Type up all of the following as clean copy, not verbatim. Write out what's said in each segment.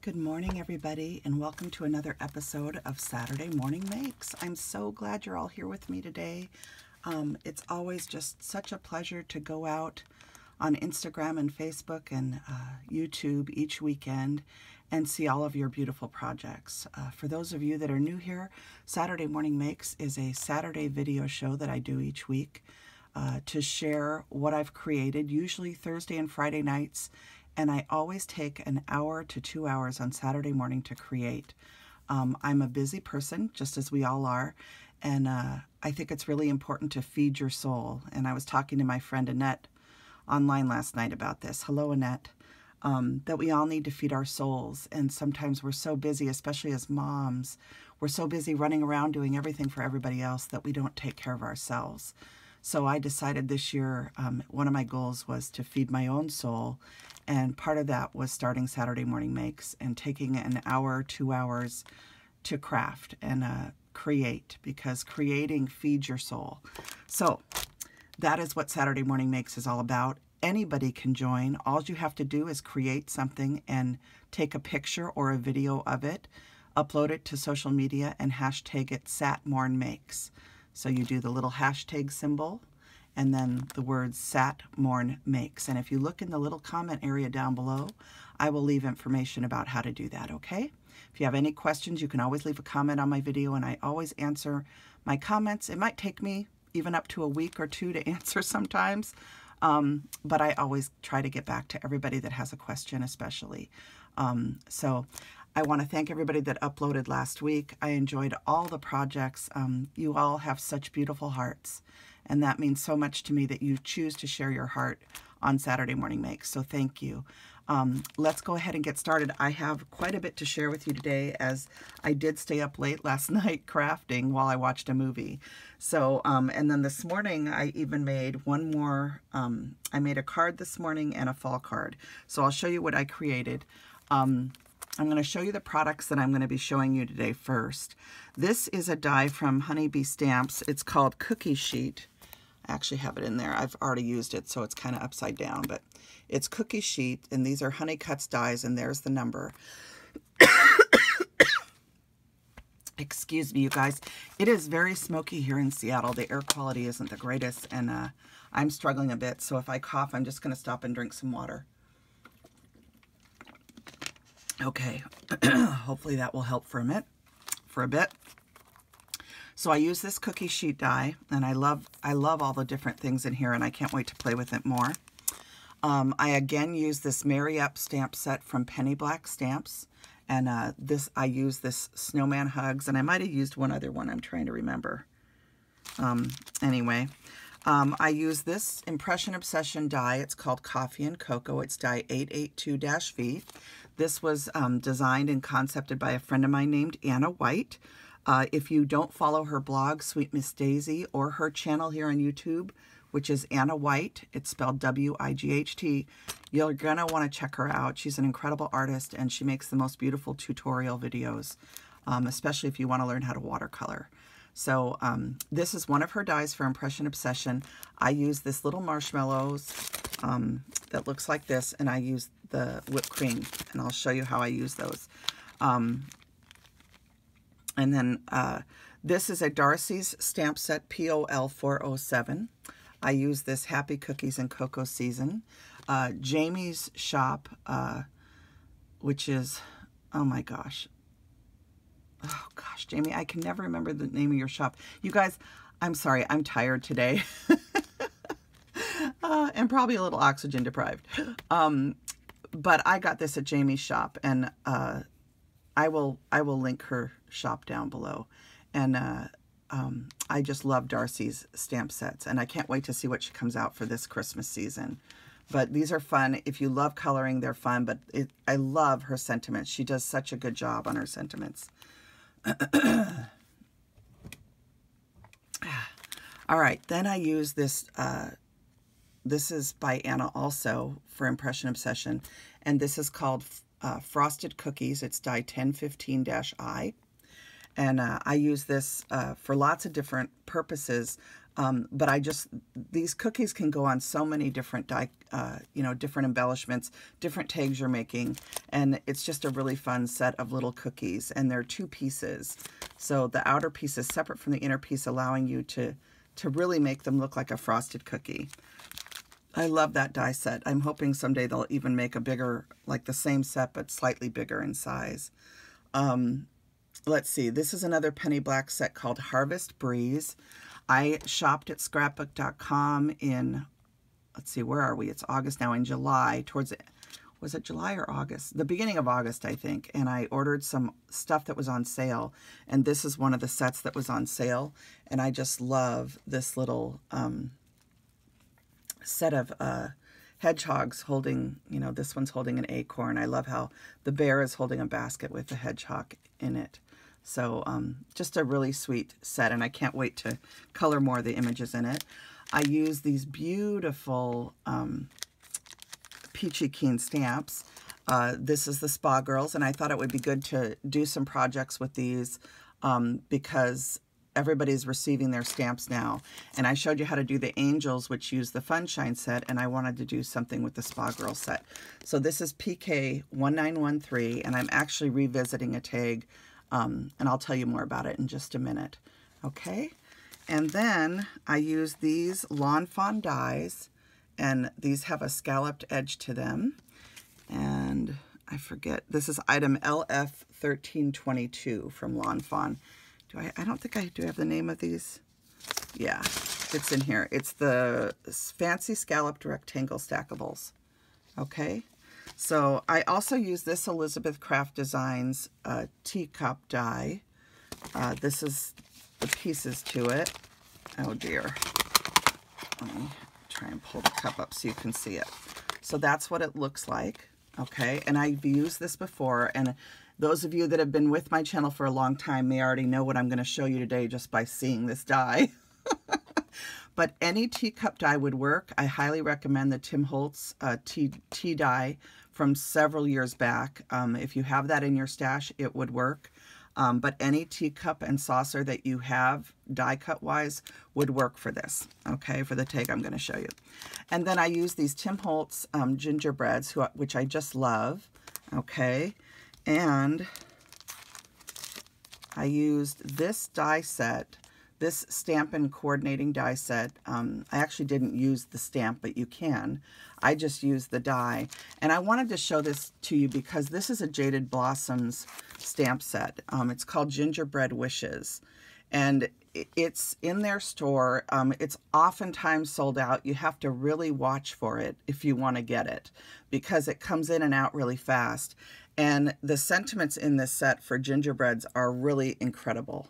Good morning, everybody, and welcome to another episode of Saturday Morning Makes. I'm so glad you're all here with me today. It's always just such a pleasure to go out on Instagram and Facebook and YouTube each weekend and see all of your beautiful projects. For those of you that are new here, Saturday Morning Makes is a Saturday video show that I do each week to share what I've created, usually Thursday and Friday nights. And I always take an hour to 2 hours on Saturday morning to create. I'm a busy person, just as we all are, and I think it's really important to feed your soul. And I was talking to my friend Annette online last night about this. Hello, Annette. That we all need to feed our souls. And sometimes we're so busy, especially as moms, we're so busy running around doing everything for everybody else that we don't take care of ourselves. So I decided this year, one of my goals was to feed my own soul. And part of that was starting Saturday Morning Makes and taking an hour, 2 hours to craft and create, because creating feeds your soul. So that is what Saturday Morning Makes is all about. Anybody can join. All you have to do is create something and take a picture or a video of it, upload it to social media, and hashtag it satmornmakes. So you do the little hashtag symbol and then the words satmornmakes. And if you look in the little comment area down below, I will leave information about how to do that, okay? If you have any questions, you can always leave a comment on my video, and I always answer my comments. It might take me even up to a week or two to answer sometimes, but I always try to get back to everybody that has a question, especially. So I want to thank everybody that uploaded last week. I enjoyed all the projects. You all have such beautiful hearts, and that means so much to me that you choose to share your heart on Saturday Morning Makes. So thank you. Let's go ahead and get started. I have quite a bit to share with you today, as I did stay up late last night crafting while I watched a movie. So, and then this morning I even made one more, I made a card this morning and a fall card. So I'll show you what I created. I'm going to show you the products that I'm going to be showing you today first. This is a die from Honeybee Stamps. It's called Cookie Sheet. I actually have it in there. I've already used it, so it's kind of upside down, but it's Cookie Sheet, and these are Honey Cuts dies, and there's the number. Excuse me, you guys. It is very smoky here in Seattle. The air quality isn't the greatest, and I'm struggling a bit, so if I cough, I'm just going to stop and drink some water. Okay, hopefully that will help for a bit. So I use this Cookie Sheet die, and I love all the different things in here, and I can't wait to play with it more. I again use this Marry Up stamp set from Penny Black Stamps, and I use this Snowman Hugs, and I might have used one other one. I'm trying to remember. Anyway, I use this Impression Obsession die. It's called Coffee and Cocoa. It's die 882-V. This was designed and concepted by a friend of mine named Anna White. If you don't follow her blog, Sweet Miss Daisy, or her channel here on YouTube, which is Anna White, it's spelled W-I-G-H-T, you're going to want to check her out. She's an incredible artist, and she makes the most beautiful tutorial videos, especially if you want to learn how to watercolor. So this is one of her dies for Impression Obsession. I use this little marshmallows that looks like this, and I use the whipped cream, and I'll show you how I use those. And then this is a Darcy's stamp set POL 407. I use this Happy Cookies and Cocoa Season. Jamie's shop, which is, oh my gosh. Oh gosh, Jamie, I can never remember the name of your shop. You guys, I'm sorry, I'm tired today. And probably a little oxygen deprived. But I got this at Jamie's shop, and I will link her shop down below. And I just love Darcy's stamp sets, and I can't wait to see what she comes out for this Christmas season. But these are fun. If you love coloring, they're fun, but I love her sentiments. She does such a good job on her sentiments. All right, then I use this, this is by Anna also for Impression Obsession, and this is called Frosted Cookies. It's die 1015-I, and I use this for lots of different purposes. But these cookies can go on so many different different embellishments, different tags you're making, and it's just a really fun set of little cookies, and they're 2 pieces. So the outer piece is separate from the inner piece, allowing you to really make them look like a frosted cookie. I love that die set. I'm hoping someday they'll even make a bigger, like the same set, but slightly bigger in size. Let's see, this is another penny black set called Harvest Breeze. I shopped at scrapbook.com in, let's see, where are we? It's August now, in July, was it July or August? The beginning of August, I think. And I ordered some stuff that was on sale. And this is one of the sets that was on sale. And I just love this little set of hedgehogs holding, this one's holding an acorn. I love how the bear is holding a basket with the hedgehog in it. So just a really sweet set, and I can't wait to color more of the images in it. I use these beautiful Peachy Keen stamps. This is the Spa Girls, and I thought it would be good to do some projects with these because everybody's receiving their stamps now. And I showed you how to do the angels, which use the Funshine set, and I wanted to do something with the Spa Girl set. So this is PK 1913, and I'm actually revisiting a tag, and I'll tell you more about it in just a minute. Okay, and then I use these Lawn Fawn dies, and these have a scalloped edge to them. And I forget, this is item LF 1322 from Lawn Fawn. I don't think I do have the name of these. Yeah, it's in here. It's the fancy scalloped rectangle stackables. Okay, so I also use this Elizabeth Craft Designs teacup die. This is the pieces to it. Oh dear. Let me try and pull the cup up so you can see it. So that's what it looks like. Okay, and I've used this before, and those of you that have been with my channel for a long time may already know what I'm going to show you today just by seeing this die. But any teacup die would work. I highly recommend the Tim Holtz tea die from several years back. If you have that in your stash, it would work. But any teacup and saucer that you have die cut wise would work for this, okay, for the tag I'm going to show you. And then I use these Tim Holtz gingerbreads, which I just love, okay. And I used this die set, this Stampin' Coordinating die set. I actually didn't use the stamp, but you can. I just used the die. And I wanted to show this to you because this is a Jaded Blossoms stamp set. It's called Gingerbread Wishes. And it's in their store. It's oftentimes sold out. You have to really watch for it if you want to get it because it comes in and out really fast. And the sentiments in this set for gingerbreads are really incredible.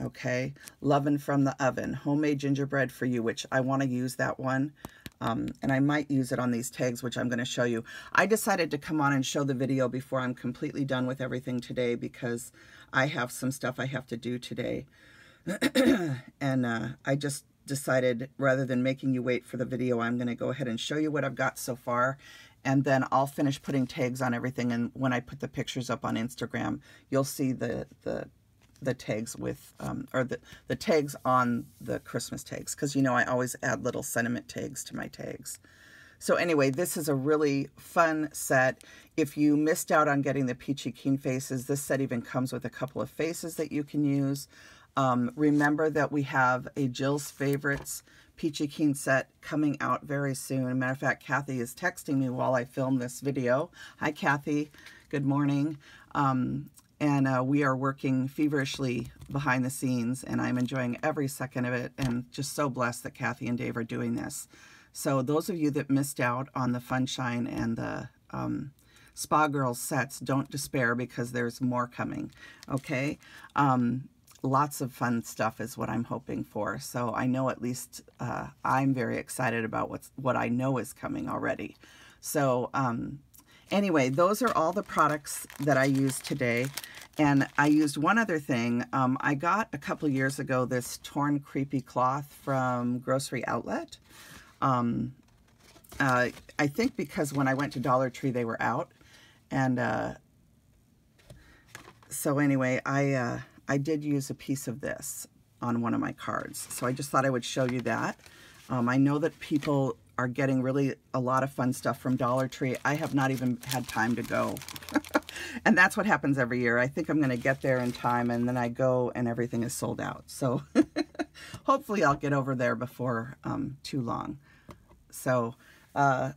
Okay, Lovin' from the Oven, homemade gingerbread for you, which I want to use that one. And I might use it on these tags, which I'm going to show you. I decided to come on and show the video before I'm completely done with everything today because I have some stuff I have to do today. And I just decided rather than making you wait for the video, I'm going to go ahead and show you what I've got so far. And then I'll finish putting tags on everything. And when I put the pictures up on Instagram, you'll see the tags with, or the tags on the Christmas tags. Because, you know, I always add little sentiment tags to my tags. So anyway, this is a really fun set. If you missed out on getting the Peachy Keen faces, this set even comes with a couple of faces that you can use. Remember that we have a Jill's Favorites Peachy Keen set coming out very soon. Matter of fact, Kathy is texting me while I film this video. Hi, Kathy. Good morning. And we are working feverishly behind the scenes, and I'm enjoying every second of it, and just so blessed that Kathy and Dave are doing this. So those of you that missed out on the Funshine and the Spa Girls sets, don't despair because there's more coming, okay? Lots of fun stuff is what I'm hoping for. So I know at least I'm very excited about what I know is coming already. So anyway, those are all the products that I used today. And I used one other thing. I got a couple years ago this torn creepy cloth from Grocery Outlet. I think because when I went to Dollar Tree, they were out. And so anyway, I did use a piece of this. on one of my cards. So I just thought I would show you that. I know that people are getting really a lot of fun stuff from Dollar Tree. I have not even had time to go. And that's what happens every year. I think I'm going to get there in time, and then I go and everything is sold out. So hopefully I'll get over there before too long. So, all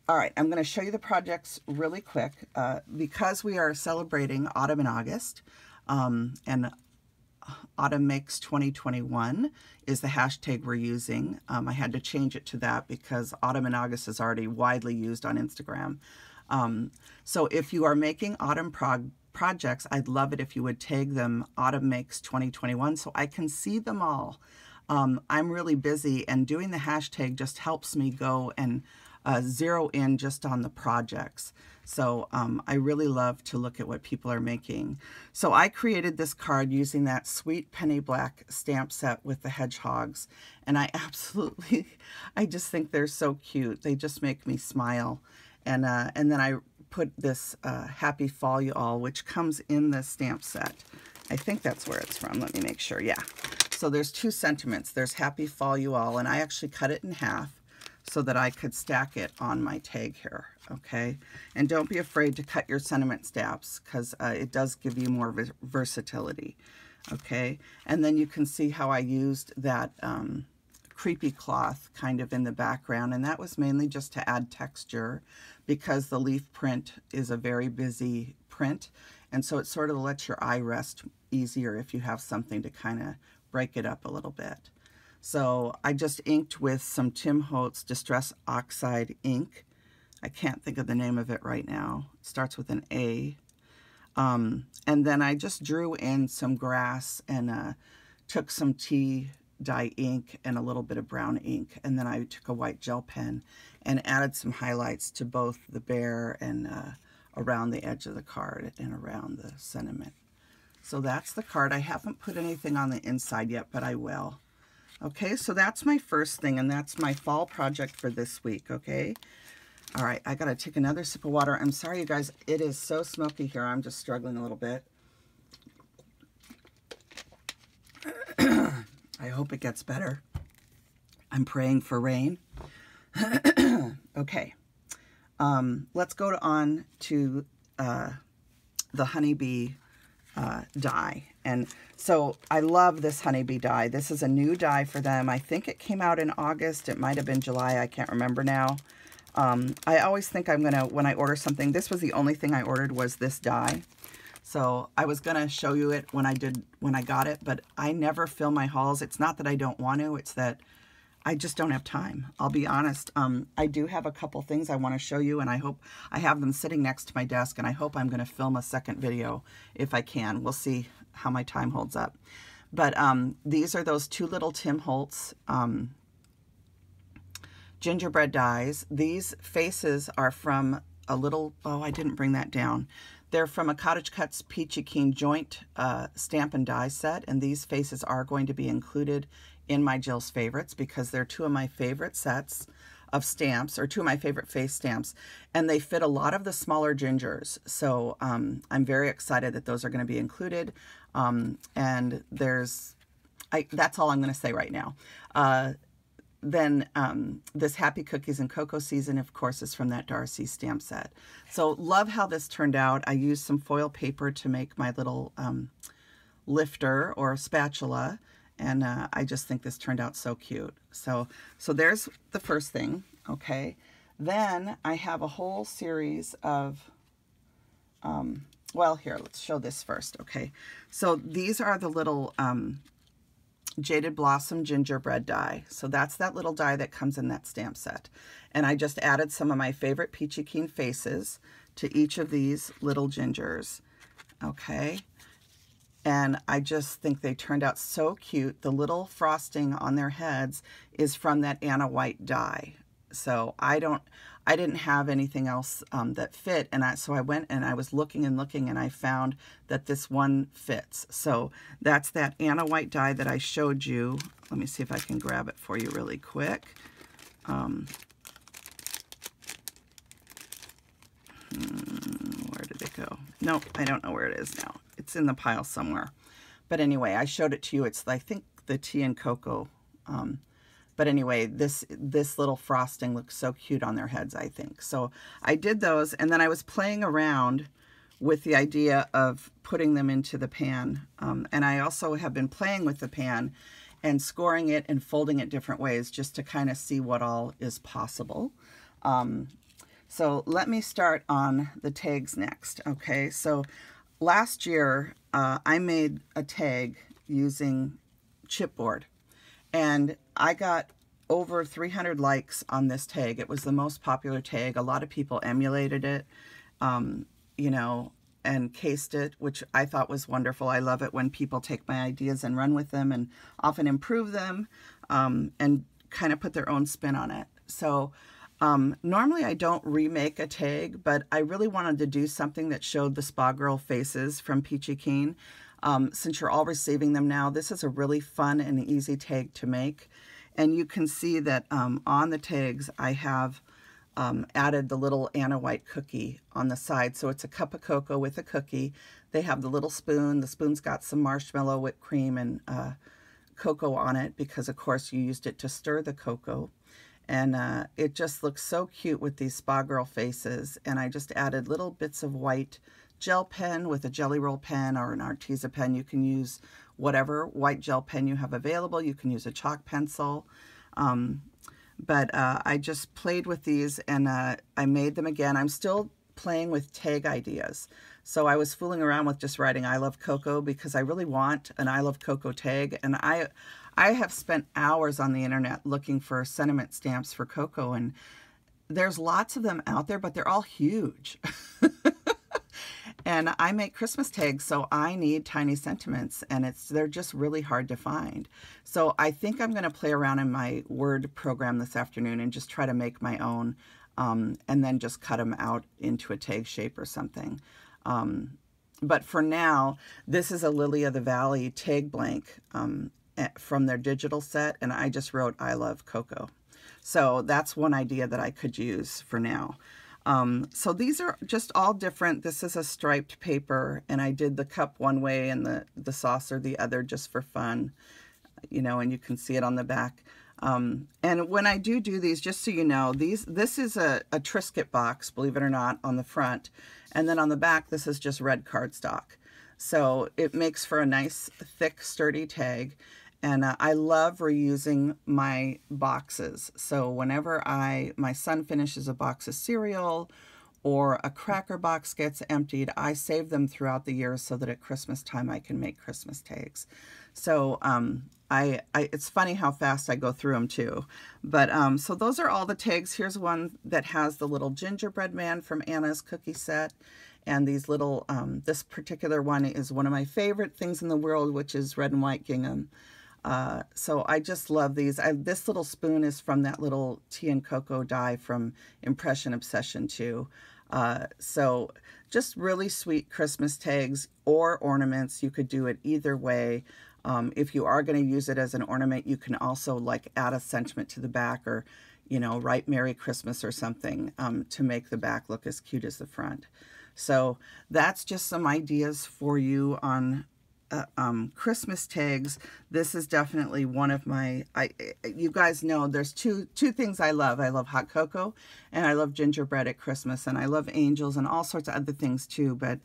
right, I'm going to show you the projects really quick. Because we are celebrating autumn in August, and Autumn Makes 2021 is the hashtag we're using. I had to change it to that because Autumn in August is already widely used on Instagram. So if you are making autumn projects, I'd love it if you would tag them Autumn Makes 2021 so I can see them all. I'm really busy, and doing the hashtag just helps me go and zero in just on the projects. So I really love to look at what people are making. So I created this card using that sweet penny black stamp set with the hedgehogs, and I just think they're so cute. They just make me smile. And then I put this Happy Fall You All, which comes in the stamp set. I think that's where it's from. Let me make sure. Yeah. So there's two sentiments. There's Happy Fall You All, and I actually cut it in half so that I could stack it on my tag here, okay? And don't be afraid to cut your sentiment stamps, because it does give you more versatility, okay? And then you can see how I used that creepy cloth kind of in the background, and that was mainly just to add texture because the leaf print is a very busy print, and so it sort of lets your eye rest easier if you have something to kind of break it up a little bit. So I just inked with some Tim Holtz Distress Oxide ink. I can't think of the name of it right now. It starts with an A. And then I just drew in some grass and took some tea dye ink and a little bit of brown ink. And then I took a white gel pen and added some highlights to both the bear and around the edge of the card and around the sentiment. So that's the card. I haven't put anything on the inside yet, but I will. Okay, so that's my first thing, and that's my fall project for this week, okay? All right, I gotta take another sip of water. I'm sorry, you guys, it is so smoky here. I'm just struggling a little bit. I hope it gets better. I'm praying for rain. Okay, let's go on to the honeybee die. And so I love this honeybee die. This is a new die for them. I think it came out in August. It might have been July. I can't remember now. I always think I'm gonna, when I order something, this was the only thing I ordered was this die. So I was gonna show you it when I got it, but I never film my hauls. It's not that I don't want to, it's that I just don't have time. I'll be honest. I do have a couple things I want to show you, and I hope I have them sitting next to my desk, and I hope I'm going to film a second video if I can. We'll see how my time holds up. But these are those two little Tim Holtz gingerbread dies. These faces are from a little, oh, I didn't bring that down. They're from a Cottage Cuts Peachy Keen joint stamp and die set, and these faces are going to be included in my Jill's favorites because they're two of my favorite sets of stamps, or two of my favorite face stamps, and they fit a lot of the smaller gingers. So I'm very excited that those are going to be included. And that's all I'm going to say right now. Then this Happy Cookies and Cocoa Season, of course, is from that Darcy stamp set. So love how this turned out. I used some foil paper to make my little lifter or spatula, and I just think this turned out so cute. So there's the first thing, okay? Then I have a whole series of, well, here, let's show this first, okay? So these are the little Jaded Blossom Gingerbread die. So that's that little die that comes in that stamp set. And I just added some of my favorite Peachy Keen faces to each of these little gingers, okay? And I just think they turned out so cute. The little frosting on their heads is from that Anna White die. So I didn't have anything else that fit, and so I went and I was looking and looking, and I found that this one fits. So that's that Anna White die that I showed you. Let me see if I can grab it for you really quick. Where did it go? Nope, I don't know where it is now. It's in the pile somewhere. But anyway, I showed it to you. It's, I think, the tea and cocoa. But anyway, this little frosting looks so cute on their heads, I think. So I did those, and then I was playing around with the idea of putting them into the pan. And I also have been playing with the pan and scoring it and folding it different ways just to kind of see what all is possible. So let me start on the tags next, okay? So last year, I made a tag using chipboard, and I got over 300 likes on this tag. It was the most popular tag. A lot of people emulated it, you know, and cased it, which I thought was wonderful. I love it when people take my ideas and run with them and often improve them, and kind of put their own spin on it. So normally I don't remake a tag, but I really wanted to do something that showed the Spa Girl faces from Peachy Keen. Since you're all receiving them now, this is a really fun and easy tag to make. And you can see that on the tags I have added the little Anna White cookie on the side. So it's a cup of cocoa with a cookie. They have the little spoon. The spoon's got some marshmallow, whipped cream, and cocoa on it because, of course, you used it to stir the cocoa. And it just looks so cute with these Spa Girl faces. And I just added little bits of white gel pen with a Jelly Roll pen or an Arteza pen. You can use whatever white gel pen you have available. You can use a chalk pencil. But I just played with these, and I made them again. I'm still playing with tag ideas. So I was fooling around with just writing I love cocoa because I really want an I love cocoa tag. And I have spent hours on the internet looking for sentiment stamps for cocoa, and there's lots of them out there, but they're all huge. And I make Christmas tags, so I need tiny sentiments, and they're just really hard to find. So I think I'm going to play around in my Word program this afternoon and just try to make my own, and then just cut them out into a tag shape or something. But for now, this is a Lily of the Valley tag blank from their digital set, and I just wrote I love cocoa. So that's one idea that I could use for now. So these are just all different. This is a striped paper, and I did the cup one way and the saucer the other just for fun, you know, and you can see it on the back. And when I do these, just so you know, this is a Triscuit box, believe it or not, on the front. And then on the back, this is just red cardstock. So it makes for a nice, thick, sturdy tag. And I love reusing my boxes. So whenever my son finishes a box of cereal or a cracker box gets emptied, I save them throughout the year so that at Christmas time I can make Christmas tags. So it's funny how fast I go through them too. But so those are all the tags. Here's one that has the little gingerbread man from Anna's cookie set. And these little, this particular one is one of my favorite things in the world, which is red and white gingham. So I just love these. This little spoon is from that little tea and cocoa die from Impression Obsession too. So just really sweet Christmas tags or ornaments. You could do it either way. If you are going to use it as an ornament, you can also like add a sentiment to the back, or, you know, write Merry Christmas or something to make the back look as cute as the front. So that's just some ideas for you on Christmas tags. This is definitely one of my, you guys know there's two things I love. I love hot cocoa and I love gingerbread at Christmas, and I love angels and all sorts of other things too. But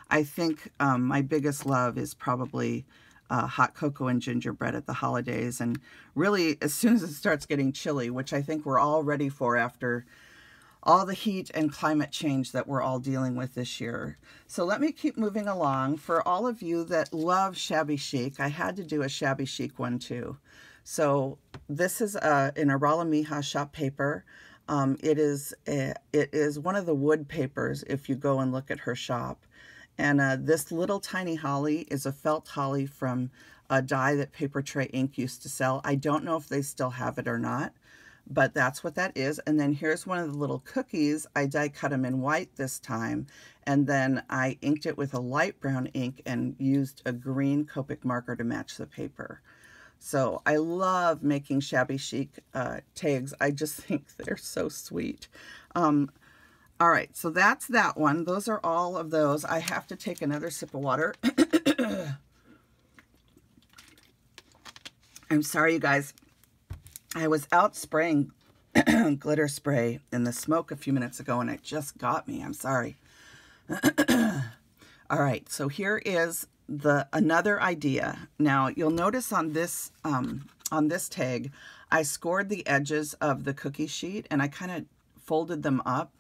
I think my biggest love is probably hot cocoa and gingerbread at the holidays. And really, as soon as it starts getting chilly, which I think we're all ready for after all the heat and climate change that we're all dealing with this year. So let me keep moving along. For all of you that love shabby chic, I had to do a shabby chic one too. So this is an Arala Mija shop paper. It is one of the wood papers if you go and look at her shop. And this little tiny holly is a felt holly from a die that Paper Tray Ink used to sell. I don't know if they still have it or not, but that's what that is. And then here's one of the little cookies. I die cut them in white this time, and then I inked it with a light brown ink and used a green Copic marker to match the paper. So I love making shabby chic tags. I just think they're so sweet. All right, so that's that one. Those are all of those. I have to take another sip of water. I'm sorry, you guys. I was out spraying glitter spray in the smoke a few minutes ago, and it just got me. I'm sorry. All right, so here is another idea. Now, you'll notice on this tag, I scored the edges of the cookie sheet, and I kind of folded them up,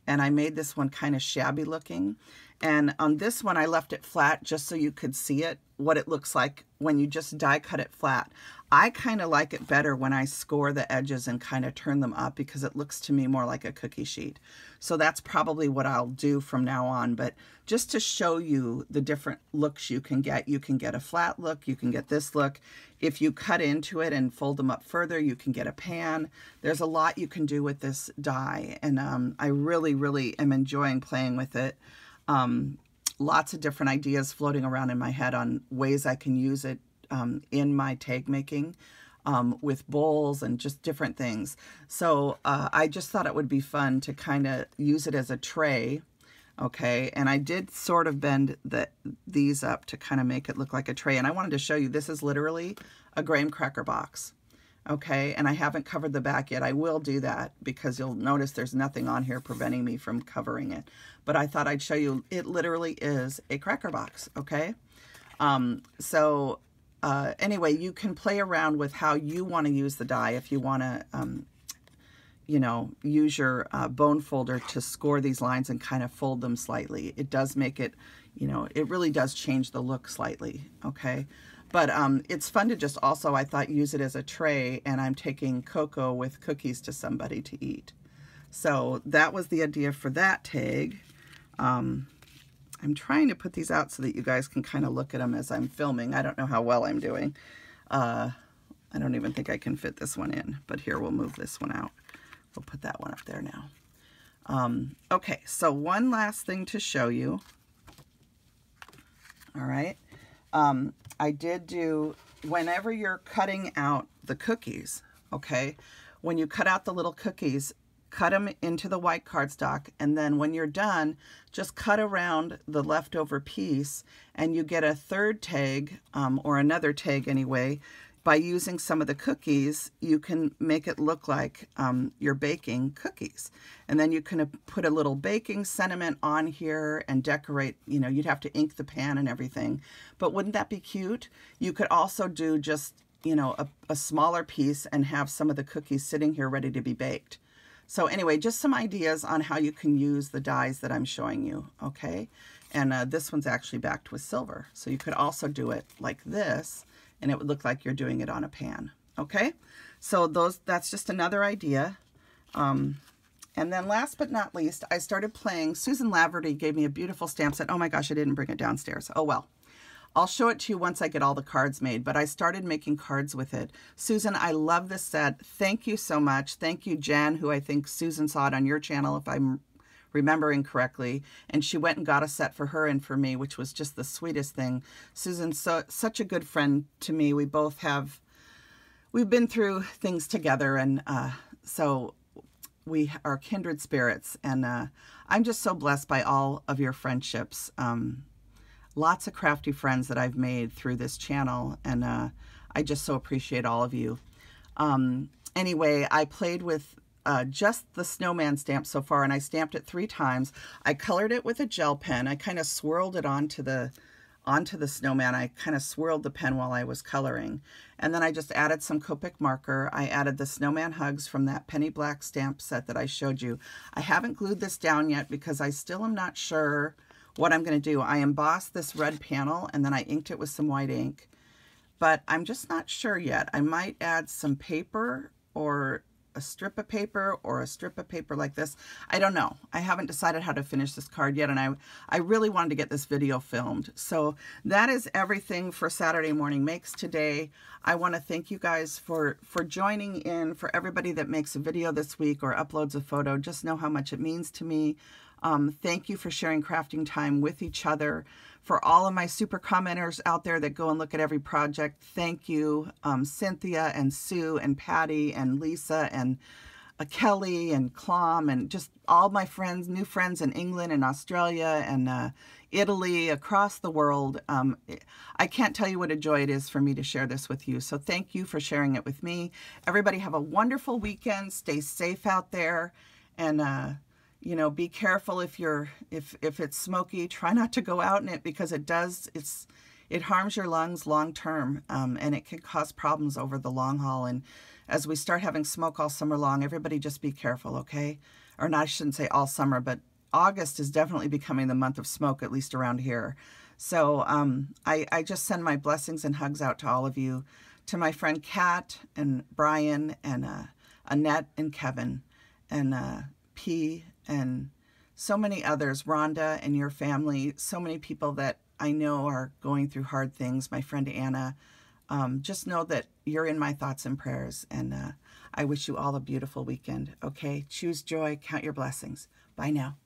and I made this one kind of shabby looking. And on this one, I left it flat just so you could see it, what it looks like when you just die cut it flat. I kind of like it better when I score the edges and kind of turn them up, because it looks to me more like a cookie sheet. So that's probably what I'll do from now on. But just to show you the different looks you can get a flat look, you can get this look. If you cut into it and fold them up further, you can get a pan. There's a lot you can do with this die, and I really, really am enjoying playing with it. Lots of different ideas floating around in my head on ways I can use it in my tag making with bowls and just different things. So I just thought it would be fun to kind of use it as a tray. Okay, and I did sort of bend these up to kind of make it look like a tray. And I wanted to show you, this is literally a graham cracker box. Okay, and I haven't covered the back yet. I will do that because you'll notice there's nothing on here preventing me from covering it. But I thought I'd show you, it literally is a cracker box, okay? Anyway, you can play around with how you want to use the die. If you want to, you know, use your bone folder to score these lines and kind of fold them slightly. It does make it, you know, it really does change the look slightly, okay? But it's fun to just also, I thought, use it as a tray, and I'm taking cocoa with cookies to somebody to eat. So that was the idea for that tag. I'm trying to put these out so that you guys can kind of look at them as I'm filming. I don't know how well I'm doing. I don't even think I can fit this one in, but here, we'll move this one out. We'll put that one up there now. Okay, so one last thing to show you. All right. I did do, whenever you're cutting out the cookies, okay, when you cut out the little cookies, cut them into the white cardstock, and then when you're done, just cut around the leftover piece, and you get a third tag, or another tag anyway. By using some of the cookies, you can make it look like you're baking cookies. And then you can put a little baking sentiment on here and decorate, you know, you'd have to ink the pan and everything. But wouldn't that be cute? You could also do just, you know, a smaller piece and have some of the cookies sitting here ready to be baked. So anyway, just some ideas on how you can use the dies that I'm showing you, okay? And this one's actually backed with silver. So you could also do it like this, and it would look like you're doing it on a pan, okay? So that's just another idea. And then last but not least, I started playing. Susan Laverty gave me a beautiful stamp set. Oh my gosh, I didn't bring it downstairs. Oh well. I'll show it to you once I get all the cards made, but I started making cards with it. Susan, I love this set. Thank you so much. Thank you, Jen, who I think Susan saw it on your channel, if I'm remembering correctly, and she went and got a set for her and for me, which was just the sweetest thing. Susan's such a good friend to me. We've been through things together, and so we are kindred spirits, and I'm just so blessed by all of your friendships. Lots of crafty friends that I've made through this channel, and I just so appreciate all of you. Anyway, I played with just the snowman stamp so far, and I stamped it 3 times. I colored it with a gel pen. I kind of swirled it onto the snowman. I kind of swirled the pen while I was coloring. And then I just added some Copic marker. I added the snowman hugs from that penny black stamp set that I showed you. I haven't glued this down yet because I still am not sure what I'm going to do. I embossed this red panel, and then I inked it with some white ink, but I'm just not sure yet. I might add some paper, or a strip of paper, or a strip of paper like this. I don't know. I haven't decided how to finish this card yet, and I really wanted to get this video filmed. So that is everything for Saturday Morning Makes today. I want to thank you guys for joining in. For everybody that makes a video this week or uploads a photo, just know how much it means to me. Thank you for sharing crafting time with each other. For all of my super commenters out there that go and look at every project, thank you. Cynthia and Sue and Patty and Lisa and Kelly and Clom and just all my friends, new friends in England and Australia and Italy, across the world. I can't tell you what a joy it is for me to share this with you. So thank you for sharing it with me. Everybody have a wonderful weekend. Stay safe out there, and you know, be careful if it's smoky. Try not to go out in it, because it harms your lungs long term, and it can cause problems over the long haul. And as we start having smoke all summer long, everybody just be careful, okay? Or not, I shouldn't say all summer, but August is definitely becoming the month of smoke, at least around here. So I just send my blessings and hugs out to all of you, to my friend Kat and Brian and Annette and Kevin and P and so many others, Rhonda and your family, so many people that I know are going through hard things. My friend Anna, just know that you're in my thoughts and prayers, and I wish you all a beautiful weekend. Okay, choose joy, count your blessings. Bye now.